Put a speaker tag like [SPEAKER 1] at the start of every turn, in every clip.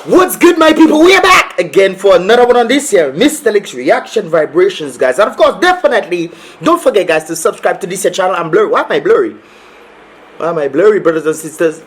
[SPEAKER 1] What's good, my people? We are back again for another one on this here Mystelics reaction vibrations, guys. And of course, definitely don't forget, guys, to subscribe to this here channel. I'm blurry. Why am I blurry? Why am I blurry, brothers and sisters?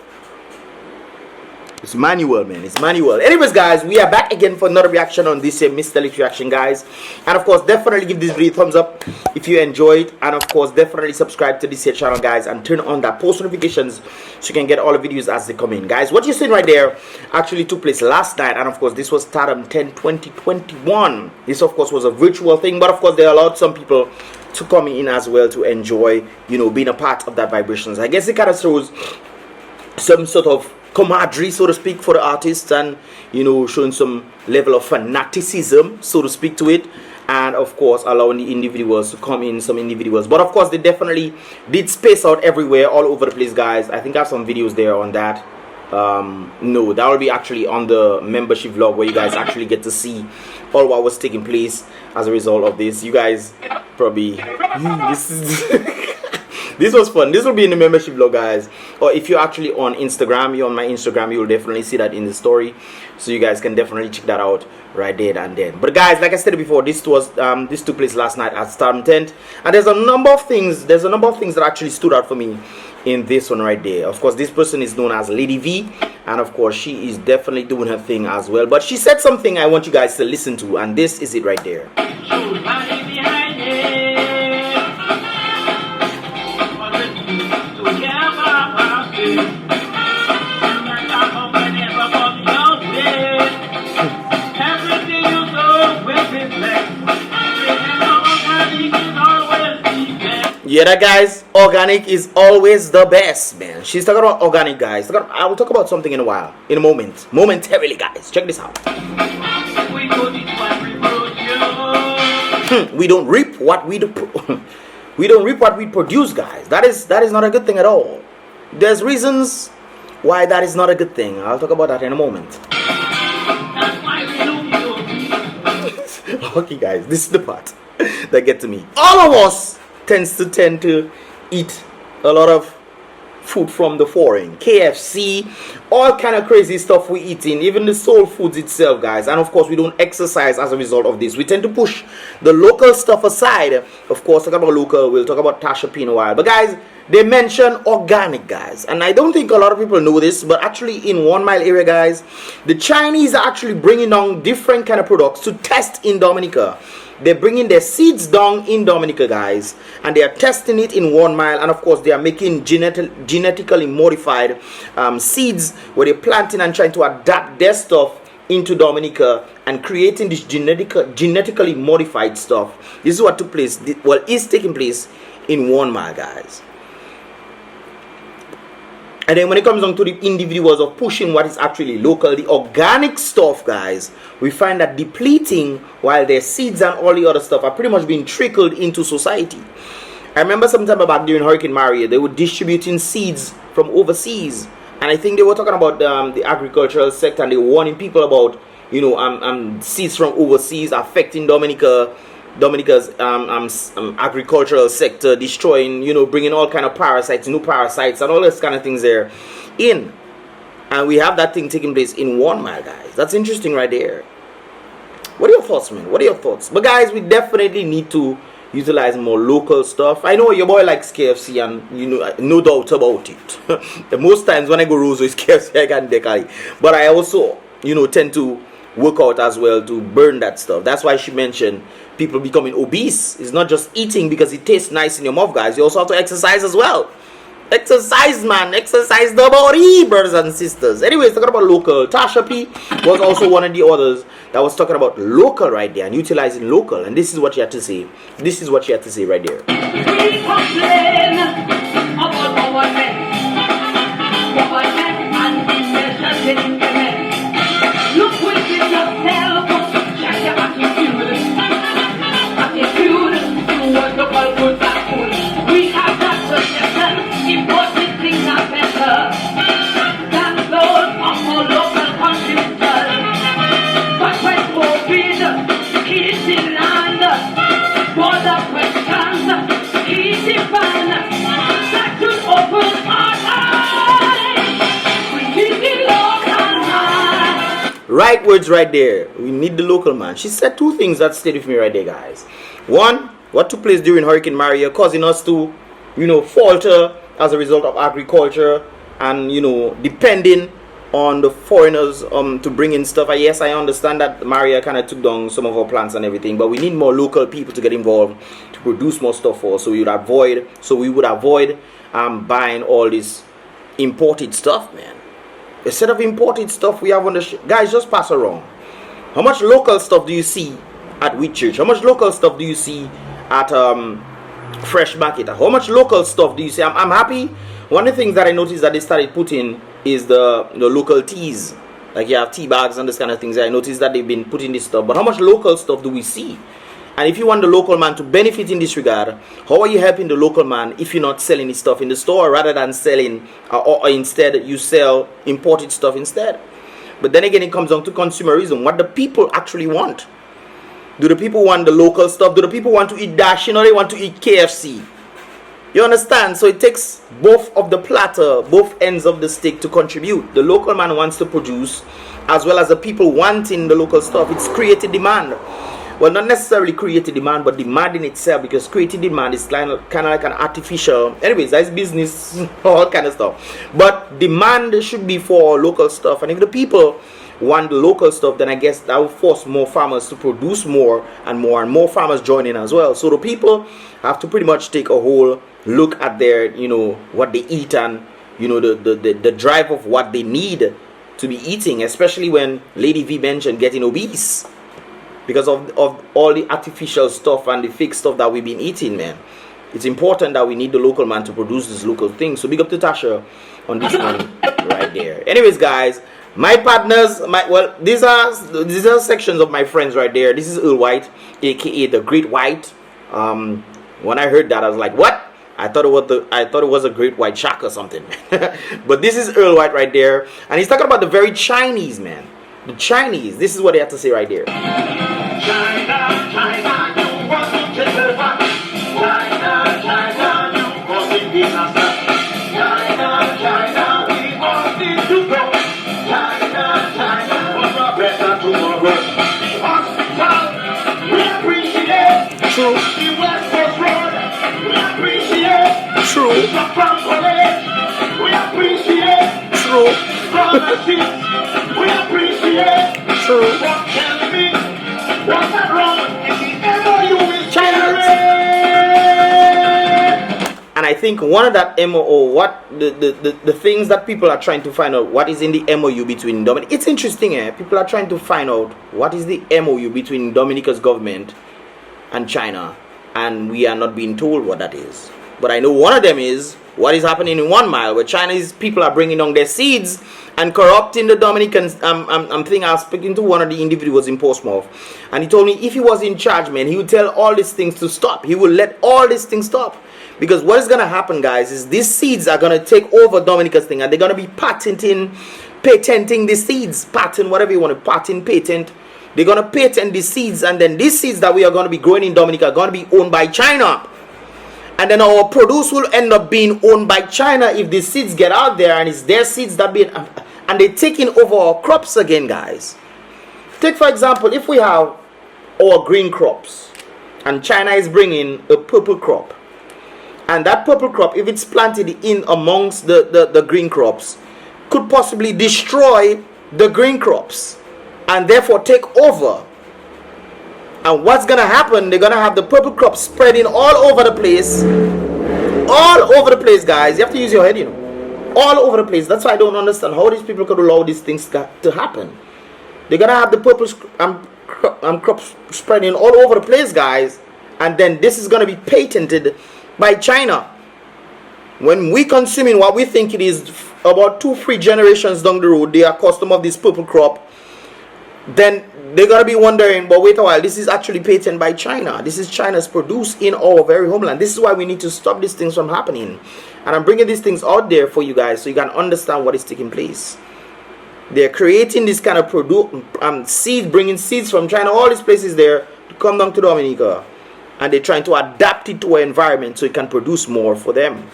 [SPEAKER 1] It's manual, man. It's manual. Anyways, guys, we are back again for another reaction on this here Mystelics reaction, guys. And of course, definitely give this video a thumbs up if you enjoyed. And of course, definitely subscribe to this here channel, guys, and turn on that post notifications so you can get all the videos as they come in, guys. What you're seeing right there actually took place last night, and of course, this was STARDOM 10 2021. This, of course, was a virtual thing, but of course, they allowed some people to come in as well to enjoy, you know, being a part of that vibrations. I guess it kind of shows some sort of camaraderie, so to speak, for the artists, and you know, showing some level of fanaticism, so to speak, to it, and of course allowing the individuals to come in, some individuals. But of course, they definitely did space out everywhere, all over the place, guys. I think I have some videos there on that. No, that will be actually on the membership vlog, where you guys actually get to see all what was taking place as a result of this. You guys probably this is this was fun. This will be in the membership vlog, guys. Or if you're actually on Instagram, you're on my Instagram, you will definitely see that in the story. So you guys can definitely check that out right there and then. But guys, like I said before, this took place last night at STARDOM 10. And there's a number of things that actually stood out for me in this one right there. Of course, this person is known as Lady V, and of course she is definitely doing her thing as well. But she said something I want you guys to listen to, and this is it right there. Yeah, that, guys, organic is always the best, man. She's talking about organic, guys. I will talk about something in a while, in a moment, momentarily, guys. Check this out. We don't reap what we do. We don't reap what we produce, guys. That is not a good thing at all. There's reasons why that is not a good thing. I'll talk about that in a moment. Okay, guys, this is the part that gets to me. All of us tend to eat a lot of food from the foreign, KFC, all kind of crazy stuff we eating, even the soul foods itself, guys. And of course, we don't exercise as a result of this. We tend to push the local stuff aside. Of course, talk about local, we'll talk about Tasha P in a while. But guys, they mention organic, guys, and I don't think a lot of people know this, but actually in 1 Mile area, guys, the Chinese are actually bringing down different kind of products to test in Dominica. They're bringing their seeds down in Dominica, guys, and they are testing it in 1 Mile. And of course, they are making genetically modified seeds, where they're planting and trying to adapt their stuff into Dominica and creating this genetically modified stuff. This is what took place, well, is taking place in 1 Mile, guys. And then when it comes down to the individuals of pushing what is actually local, the organic stuff, guys, we find that depleting, while their seeds and all the other stuff are pretty much being trickled into society. I remember some time back during Hurricane Maria, they were distributing seeds from overseas, and I think they were talking about the agricultural sector, and they were warning people about, you know, seeds from overseas affecting Dominica's agricultural sector, destroying, you know, bringing all kind of parasites, new parasites, and all those kind of things there in. And we have that thing taking place in 1 Mile, guys. That's interesting right there. What are your thoughts, man? What are your thoughts? But guys, we definitely need to utilize more local stuff. I know your boy likes KFC, and you know, no doubt about it. Most times when I go Rosso, it's KFC I can decide. But I also, you know, tend to work out as well to burn that stuff. That's why she mentioned people becoming obese. It's not just eating because it tastes nice in your mouth, guys. You also have to exercise as well. Exercise, man. Exercise the body, brothers and sisters. Anyways, talking about local, Tasha P was also one of the others that was talking about local right there and utilizing local. And this is what she had to say. This is what she had to say right there.
[SPEAKER 2] We complain about government and business and look within yourself, check your attitude towards the good and good. We have got to listen, important things are better than those of our local contributors. But when COVID hits the land, border questions, hits the ban.
[SPEAKER 1] Right words right there. We need the local man. She said two things that stayed with me right there, guys. One, what took place during Hurricane Maria, causing us to, falter as a result of agriculture and, depending on the foreigners to bring in stuff. Yes, I understand that Maria kind of took down some of our plants and everything, but we need more local people to get involved to produce more stuff for us, so we would avoid buying all this imported stuff, man. Instead of imported stuff we have on the guys, just pass around. How much local stuff do you see at Whitchurch? How much local stuff do you see at Fresh Market? How much local stuff do you see? I'm happy. One of the things that I noticed that they started putting is the local teas. Like you have tea bags and this kind of things. I noticed that they've been putting this stuff. But how much local stuff do we see? And if you want the local man to benefit in this regard, how are you helping the local man if you're not selling his stuff in the store rather than selling, or instead you sell imported stuff instead? But then again, it comes down to consumerism. What the people actually want. Do the people want the local stuff? Do the people want to eat Dashin, or they want to eat KFC? You understand? So it takes both of the platter, both ends of the stick to contribute. The local man wants to produce, as well as the people wanting the local stuff. It's created demand. Well, not necessarily created demand, but demand in itself, because created demand is kind of like an artificial. Anyways, that's business, all kind of stuff. But demand should be for local stuff. And if the people want the local stuff, then I guess that will force more farmers to produce more and more farmers join in as well. So the people have to pretty much take a whole look at their, what they eat, and, the drive of what they need to be eating, especially when Lady V mentioned getting obese. Because of all the artificial stuff and the fake stuff that we've been eating, man. It's important that we need the local man to produce this local thing. So big up to Tasha on this one right there. Anyways, guys, my partners, these are sections of my friends right there. This is Earl White, aka the Great White. When I heard that, I was like, what? I thought it was a great white shark or something. But this is Earl White right there, and he's talking about the very Chinese, man. The Chinese. This is what they have to say right there.
[SPEAKER 2] China, China, you want to take over. China, China, you causing disaster. China, China, we all need to go. China, China, for a better tomorrow. The hospital, we appreciate.
[SPEAKER 1] True.
[SPEAKER 2] The West Coast Road, we appreciate.
[SPEAKER 1] True.
[SPEAKER 2] The Farm College, we appreciate.
[SPEAKER 1] True.
[SPEAKER 2] Scholarships, we appreciate.
[SPEAKER 1] True.
[SPEAKER 2] What tell me? What's that wrong? Is the MOU with
[SPEAKER 1] China? And I think one of that MOU, what the things that people are trying to find out, what is in the MOU between Dominica. It's interesting, people are trying to find out what is the MOU between Dominica's government and China, and we are not being told what that is. But I know one of them is what is happening in 1 Mile, where Chinese people are bringing down their seeds and corrupting the Dominicans. I'm thinking I was speaking to one of the individuals in Portsmouth, and he told me if he was in charge, man, he would tell all these things to stop. He will let all these things stop. Because what is going to happen, guys, is these seeds are going to take over Dominica's thing, and they're going to be patenting the seeds. Patent, whatever you want to patent. They're going to patent the seeds, and then these seeds that we are going to be growing in Dominica are going to be owned by China. And then our produce will end up being owned by China if the seeds get out there, and it's their seeds that be, and they're taking over our crops again, guys. Take for example, if we have our green crops and China is bringing a purple crop, and that purple crop, if it's planted in amongst the green crops, could possibly destroy the green crops and therefore take over. And what's gonna happen? They're gonna have the purple crop spreading all over the place. All over the place, guys. You have to use your head, all over the place. That's why I don't understand how these people could allow these things to happen. They're gonna have the purple crops spreading all over the place, guys, and then this is gonna be patented by China. When we consuming what we think it is about 2-3 generations down the road, they are custom of this purple crop, then they're gonna be wondering, but wait a while, this is actually patented by China. This is China's produce in our very homeland. This is why we need to stop these things from happening. And I'm bringing these things out there for you guys so you can understand what is taking place. They're creating this kind of seed, bringing seeds from China, all these places there to come down to Dominica, and they're trying to adapt it to our environment so it can produce more for them.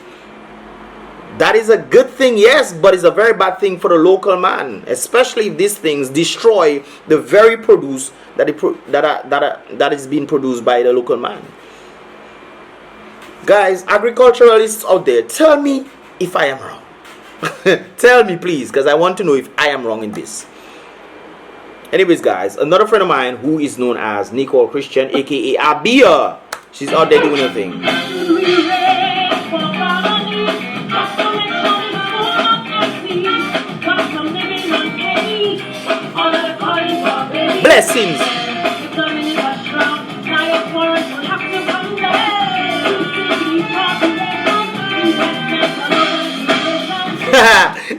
[SPEAKER 1] That is a good thing, yes, but it's a very bad thing for the local man, especially if these things destroy the very produce that is being produced by the local man. Guys, agriculturalists out there, tell me if I am wrong. Tell me, please, because I want to know if I am wrong in this. Anyways, guys, another friend of mine who is known as Nicole Christian, aka Abia, she's out there doing her thing. Blessings.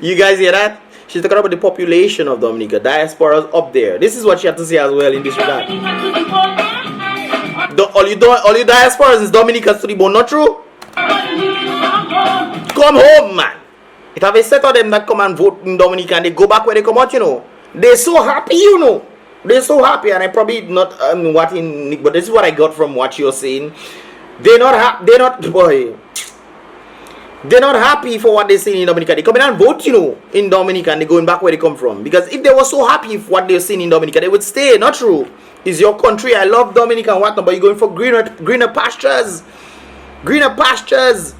[SPEAKER 1] You guys hear that? She's talking about the population of Dominica, diasporas up there. This is what she had to say as well in this regard. All you diasporas is Dominicans to the bone, not true? Come home, man. It have a set of them that come and vote in Dominica and they go back where they come out, you know. They're so happy, you know. They're so happy, and I probably not but this is what I got from what you're saying. They're not happy for what they're saying in Dominica. They come in and vote, you know, in Dominica, and they're going back where they come from. Because if they were so happy for what they're seeing in Dominica, they would stay. Not true. It's your country. I love Dominica and whatnot, but you're going for greener pastures. Greener pastures.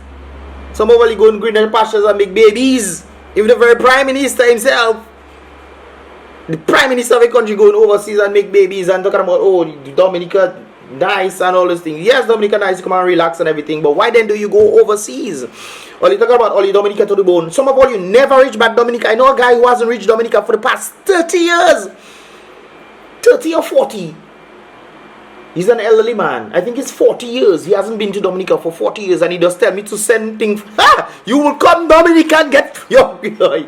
[SPEAKER 1] Some of you go in greener pastures and make babies. Even the very Prime Minister himself, the Prime Minister of a country, going overseas and make babies and talking about, oh, Dominica nice and all those things. Yes, Dominica nice, come and relax and everything, but why then do you go overseas? All you talking about, all you Dominica to the bone. Some of all you never reach back Dominica. I know a guy who hasn't reached Dominica for the past 30 years. 30 or 40. He's an elderly man. I think it's 40 years. He hasn't been to Dominica for 40 years, and he does tell me to send things. You will come Dominica and get your boy.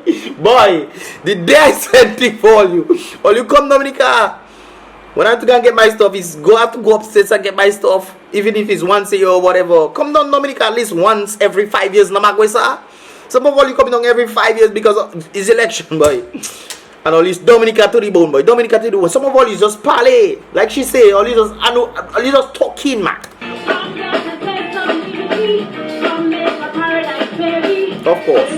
[SPEAKER 1] The day I send things for you. Or you come Dominica. When I have to go and get my stuff, have to go upstairs and get my stuff. Even if it's once a year or whatever. Come down Dominica at least once every 5 years. Namagwesa. Some of all you coming down every 5 years because it's election, boy. And all this Dominica to the bone, boy. Dominica to the bone. Some of all is just parlay. Like she say, all you just talking, man. Of course.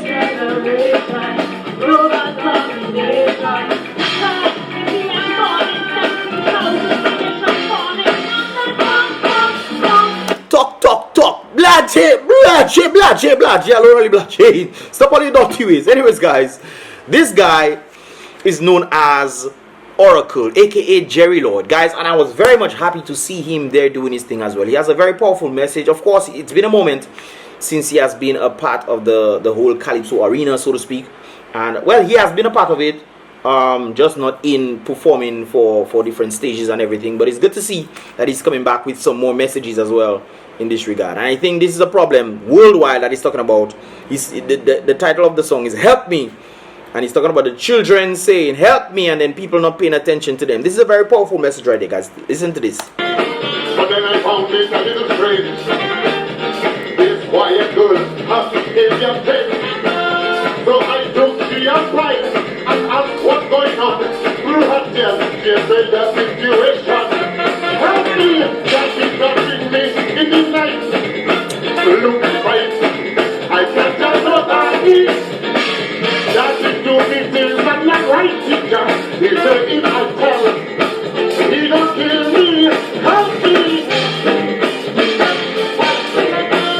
[SPEAKER 1] Talk. Blah. Stop all your dirty ways. Anyways, guys, this guy is known as Oracle, aka Jerry Lord, guys, and I was very much happy to see him there doing his thing as well. He has a very powerful message. Of course, it's been a moment since he has been a part of the whole Calypso arena, so to speak, and well, he has been a part of it, just not in performing for different stages and everything, but it's good to see that he's coming back with some more messages as well in this regard. And I think this is a problem worldwide that he's talking about. The title of the song is Help Me. And he's talking about the children saying, help me, and then people not paying attention to them. This is a very powerful message right there, guys. Listen to this.
[SPEAKER 3] But then I found it a little strange. This quiet girl has to pay your pay. So I took the upright and asked what's going on. Through her tears, she said the situation. Help me, that is touching me in the night. Look right, I can't tell nobody. That is doing things that not right, teacher. He said if I tell him, he don't kill me, help me.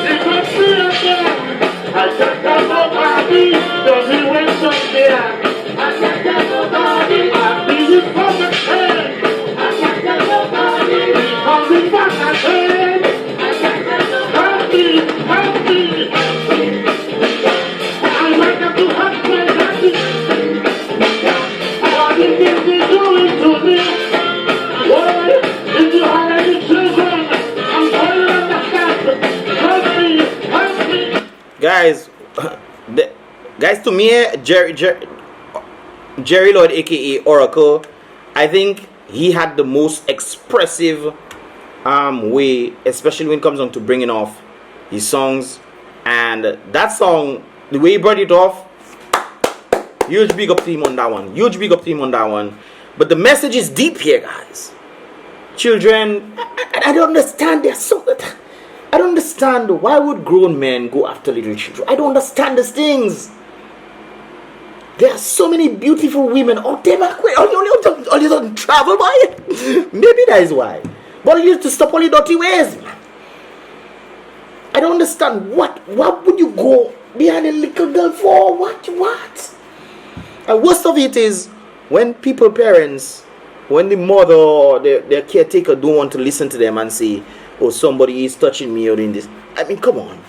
[SPEAKER 3] He can't see again. I can't tell nobody, does he went up there? I can't tell nobody, I'll be his public hand. I can't tell nobody, he's coming back again. I can't tell nobody, help me. I like him to help me. What is he doing to me? Well, if you have any children, I'm going to understand. Help me.
[SPEAKER 1] Guys, to me, Jerry Lord, aka Oracle, I think he had the most expressive way, especially when it comes on to bringing off his songs. And that song, the way he brought it off, huge big up to him on that one. But the message is deep here, guys. Children, I don't understand. They're so. I don't understand why would grown men go after little children. I don't understand these things. There are so many beautiful women out there. All you don't travel by. Maybe that is why. But you need to stop all your dirty ways, man. I don't understand what would you go behind a little girl for? What? And worst of it is when parents, when the mother or their caretaker don't want to listen to them and say, oh, somebody is touching me or doing this. I mean, come on.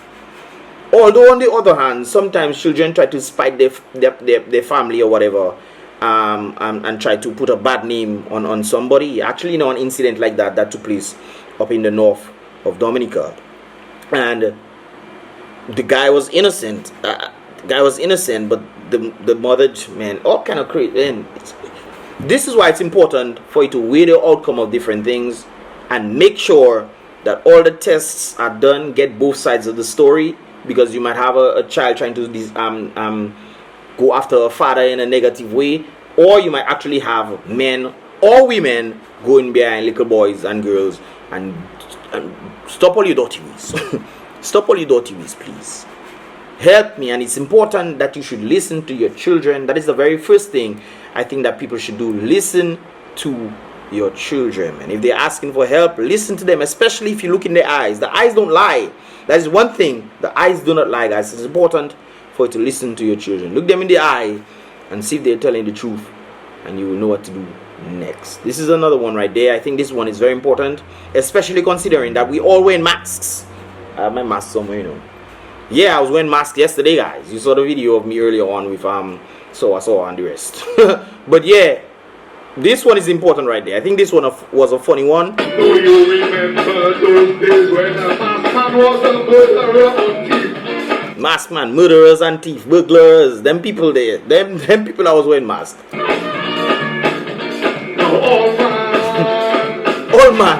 [SPEAKER 1] Although on the other hand, sometimes children try to spite their family or whatever, and try to put a bad name on somebody. Actually, you know, an incident like that took place up in the north of Dominica, and the guy was innocent. But the mother, man, all kind of crazy. And this is why it's important for you to weigh the outcome of different things and make sure that all the tests are done, get both sides of the story, because you might have a child trying to go after a father in a negative way, or you might actually have men or women going behind little boys and girls. And stop all your dirty ways. Stop all your dirty ways, please. Help me. And it's important that you should listen to your children. That is the very first thing I think that people should do. Listen to your children, and if they're asking for help, listen to them, especially if you look in their eyes. The eyes don't lie. That is one thing. The eyes do not lie, guys. It's important for you to listen to your children. Look them in the eye and see if they're telling the truth, and you will know what to do next. This is another one right there. I think this one is very important, especially considering that we all wear masks. I have my mask somewhere, you know. Yeah, I was wearing masks yesterday, guys. You saw the video of me earlier on with so and the rest. But yeah, this one is important right there. I think this one was a funny one.
[SPEAKER 3] Do you remember those days when a maskman was a murderer and thief?
[SPEAKER 1] Maskman, murderers and thief, burglars, them people there. Them people I was wearing masks.
[SPEAKER 3] Now all man
[SPEAKER 1] Old man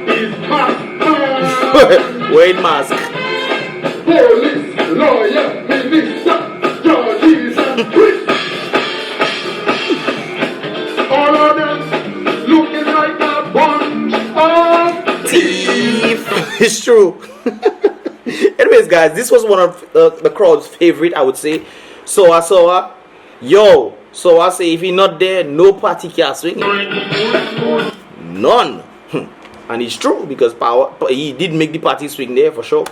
[SPEAKER 3] is maskman.
[SPEAKER 1] wearing mask.
[SPEAKER 3] Police, lawyer, minister, judges and priests. All of them looking like a bunch of
[SPEAKER 1] Thief. It's true. Anyways, guys, this was one of the crowd's favorite, I would say. So I saw yo. So I say, if you're not there, no party can swing. None. And it's true, because he did make the party swing there for sure.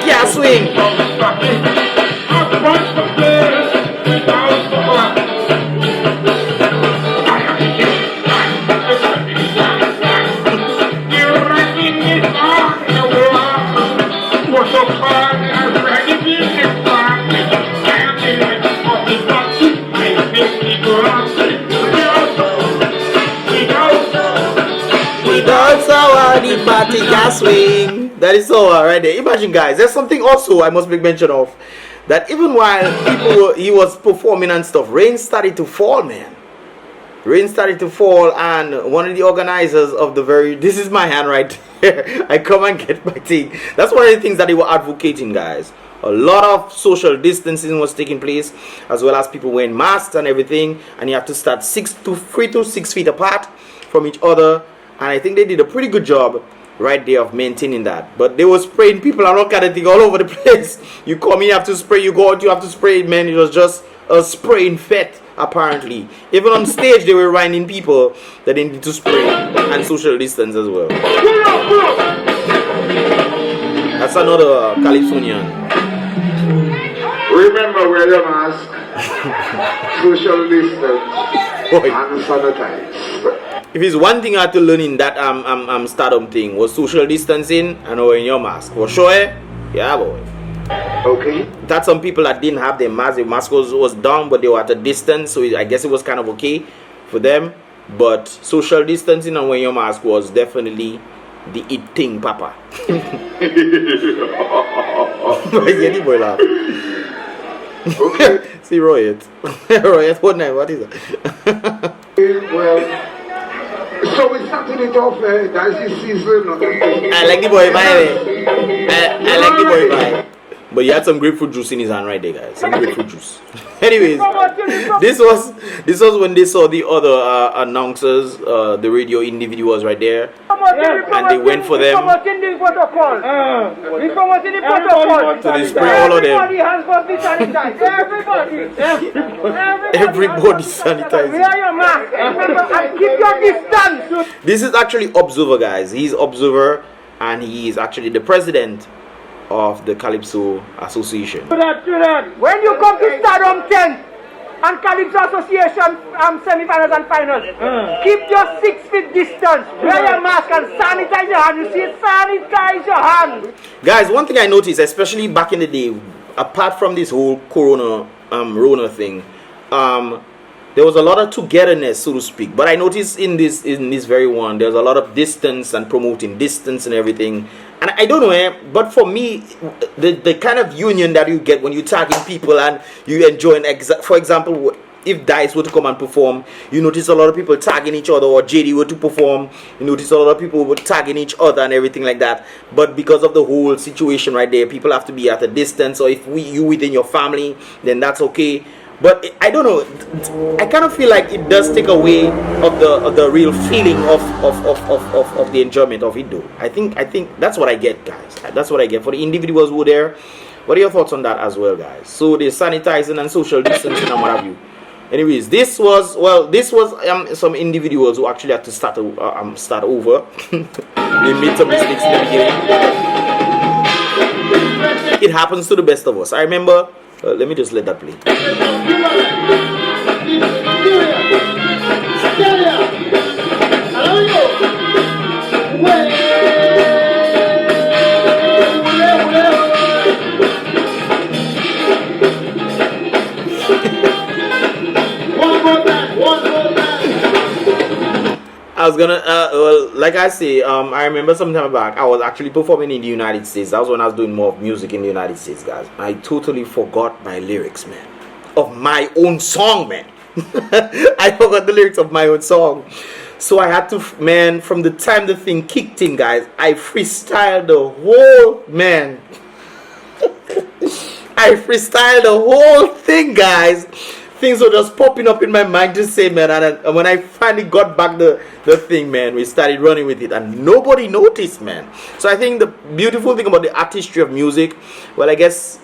[SPEAKER 1] Yeah, swing. The party can swing. That is so right there. Imagine, guys, there's something also I must make mention of, that even while he was performing and stuff, rain started to fall, man. Rain started to fall, and one of the organizers of this is my hand right there. I come and get my thing. That's one of the things that they were advocating, guys. A lot of social distancing was taking place, as well as people wearing masks and everything, and you have to start 3 to 6 feet apart from each other. And I think they did a pretty good job right there of maintaining that. But they were spraying people and all kind of thing all over the place. You come in, you have to spray. You go out, you have to spray. Man, it was just a spraying fete, apparently. Even on stage, they were reminding people that they need to spray and social distance as well. That's another Calypsonian.
[SPEAKER 3] Remember, wear your mask, social distance, and sanitize.
[SPEAKER 1] If it's one thing I had to learn in that STARDOM thing, was social distancing and wearing your mask. For sure, yeah, boy.
[SPEAKER 3] Okay.
[SPEAKER 1] That's some people that didn't have their mask. The mask was down, but they were at a distance, so I guess it was kind of okay for them. But social distancing and wearing your mask was definitely the it thing, Papa.
[SPEAKER 3] Okay.
[SPEAKER 1] See Royet. Royet, what is it?
[SPEAKER 3] Well, so we started it off that's this season.
[SPEAKER 1] I like the boy vibe. I like the boy vibe. But he had some grapefruit juice in his hand right there, guys. Some grapefruit juice. Anyways, this was when they saw the other announcers, the radio individuals right there, and they went for them. So they spray all of them. Everybody sanitizing.
[SPEAKER 2] Keep your distance.
[SPEAKER 1] This is actually Observer, guys. He's Observer, and he is actually the president of the Calypso Association.
[SPEAKER 2] When you come to Stardom 10 and Calypso Association semi-finals and finals, keep your 6 feet distance, wear your mask and sanitize your hand. You see, sanitize your hand.
[SPEAKER 1] Guys, one thing I noticed, especially back in the day, apart from this whole Rona thing, there was a lot of togetherness, so to speak. But I noticed in this very one, there's a lot of distance and promoting distance and everything. And I don't know, but for me, the kind of union that you get when you're tagging people and you enjoying, for example, if Dice were to come and perform, you notice a lot of people tagging each other, or JD were to perform, you notice a lot of people were tagging each other and everything like that. But because of the whole situation right there, people have to be at a distance, or if you within your family, then that's okay. But I don't know, I kind of feel like it does take away of the real feeling of the enjoyment of it, though. I think that's what I get, guys. That's what I get for the individuals who were there. What are your thoughts on that as well, guys? So the sanitizing and social distancing and what have you. Anyways, this was some individuals who actually had to start over. They made some mistakes in the beginning. It happens to the best of us. I remember. Let me just let that play. I was gonna, well, like I say, I remember some time back, I was actually performing in the United States. That was when I was doing more of music in the United States, guys. I totally forgot my lyrics, man. Of my own song, man. I forgot the lyrics of my own song. So I had to, man, from the time the thing kicked in, guys, I freestyled the whole, man. I freestyled the whole thing, guys. Things were just popping up in my mind to say, man, and when I finally got back the thing, man, we started running with it and nobody noticed, man. So I think the beautiful thing about the artistry of music, well, I guess,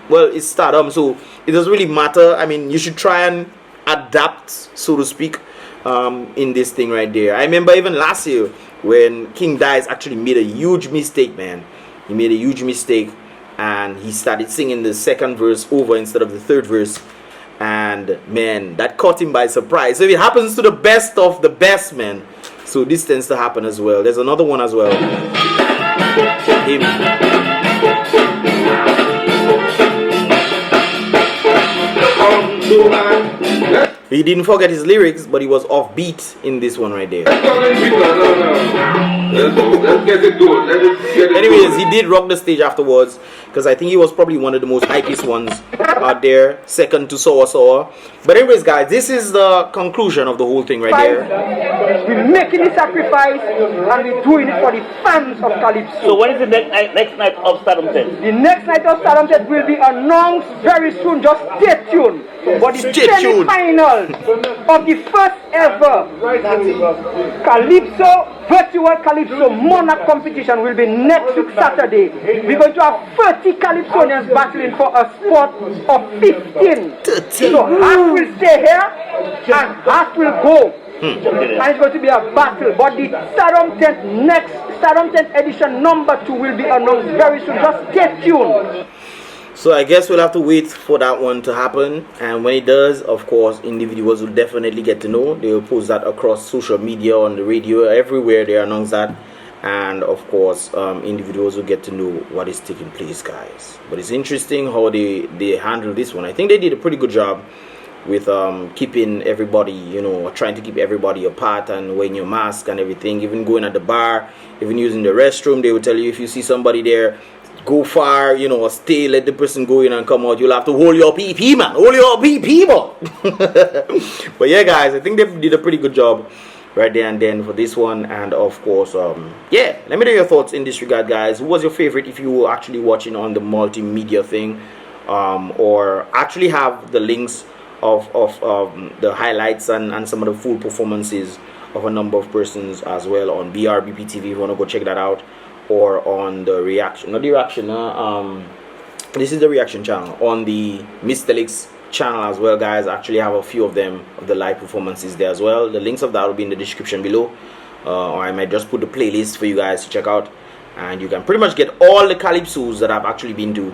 [SPEAKER 1] well, it's Stardom, so it doesn't really matter. I mean, you should try and adapt, so to speak, in this thing right there. I remember even last year when King Dice actually made a huge mistake, man. He made a huge mistake and he started singing the second verse over instead of the third verse. And man, that caught him by surprise. So if it happens to the best of the best, man, so this tends to happen as well. There's another one as well. Him. He didn't forget his lyrics, but he was off beat in this one right there.
[SPEAKER 3] Let's get it good.
[SPEAKER 1] Anyways, he did rock the stage afterwards, because I think he was probably one of the most hypest ones out there, second to Sour Sour. But anyways, guys, this is the conclusion of the whole thing right there.
[SPEAKER 2] We're making the sacrifice and we're doing it for the fans of Calypso.
[SPEAKER 4] So when is the next night of Stardom 10?
[SPEAKER 2] The next night of Stardom 10 will be announced very soon. Just stay tuned. But the semi-finals of the first ever Calypso, virtual Calypso Monarch competition will be next week Saturday. We're going to have 30 Calypsonians battling for a spot of 15. So half will stay here and half will go. And it's going to be a battle. But the Stardom 10 next Stardom 10 edition number 2 will be announced very soon. Just stay tuned.
[SPEAKER 1] So I guess we'll have to wait for that one to happen, and when it does, of course, individuals will definitely get to know. They will post that across social media, on the radio, everywhere they announce that, and of course, individuals will get to know what is taking place, guys. But it's interesting how they handle this one. I think they did a pretty good job with keeping everybody, you know, trying to keep everybody apart and wearing your mask and everything. Even going at the bar, even using the restroom, they will tell you if you see somebody there, go far, you know, or stay, let the person go in and come out. You'll have to hold your PP, man. Hold your PP, man. But yeah, guys, I think they did a pretty good job right there and then for this one. And of course, yeah, let me know your thoughts in this regard, guys. Who was your favorite if you were actually watching on the multimedia thing, or actually have the links of the highlights and some of the full performances of a number of persons as well on BrBpTV if you want to go check that out, or on the reaction, not the reaction, this is the reaction channel on the Mystelics channel as well, guys. I actually have a few of them, of the live performances there as well. The links of that will be in the description below, or I might just put the playlist for you guys to check out, and you can pretty much get all the calypsos that I've actually been to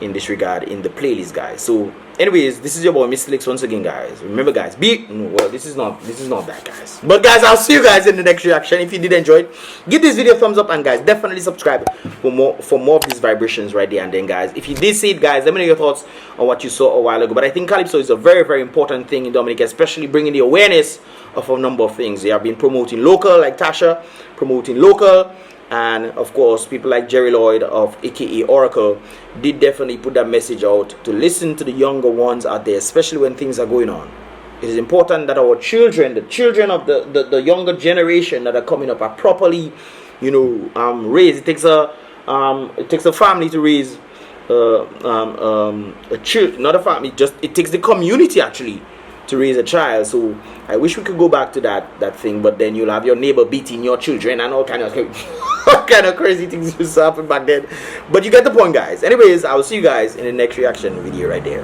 [SPEAKER 1] in this regard in the playlist, guys. So anyways, this is your boy Mystelics once again, guys. Remember, guys, well, this is not that, guys. But guys, I'll see you guys in the next reaction. If you did enjoy it, give this video a thumbs up, and guys, definitely subscribe for more of these vibrations right there and then, guys. If you did see it, guys, let me know your thoughts on what you saw a while ago. But I think calypso is a very, very important thing in Dominica, especially bringing the awareness of a number of things. They have been promoting local, like Tasha, promoting local. And of course, people like Jerry Lloyd of aka Oracle did definitely put that message out to listen to the younger ones out there, especially when things are going on. It is important that our children, the children of the younger generation that are coming up, are properly, you know, raised. It takes a family to raise a child, not a family. Just it takes the community actually to raise a child. So I wish we could go back to that thing, but then you'll have your neighbor beating your children and all kind of crazy things used to happen back then. But you get the point, guys. Anyways, I will see you guys in the next reaction video right there.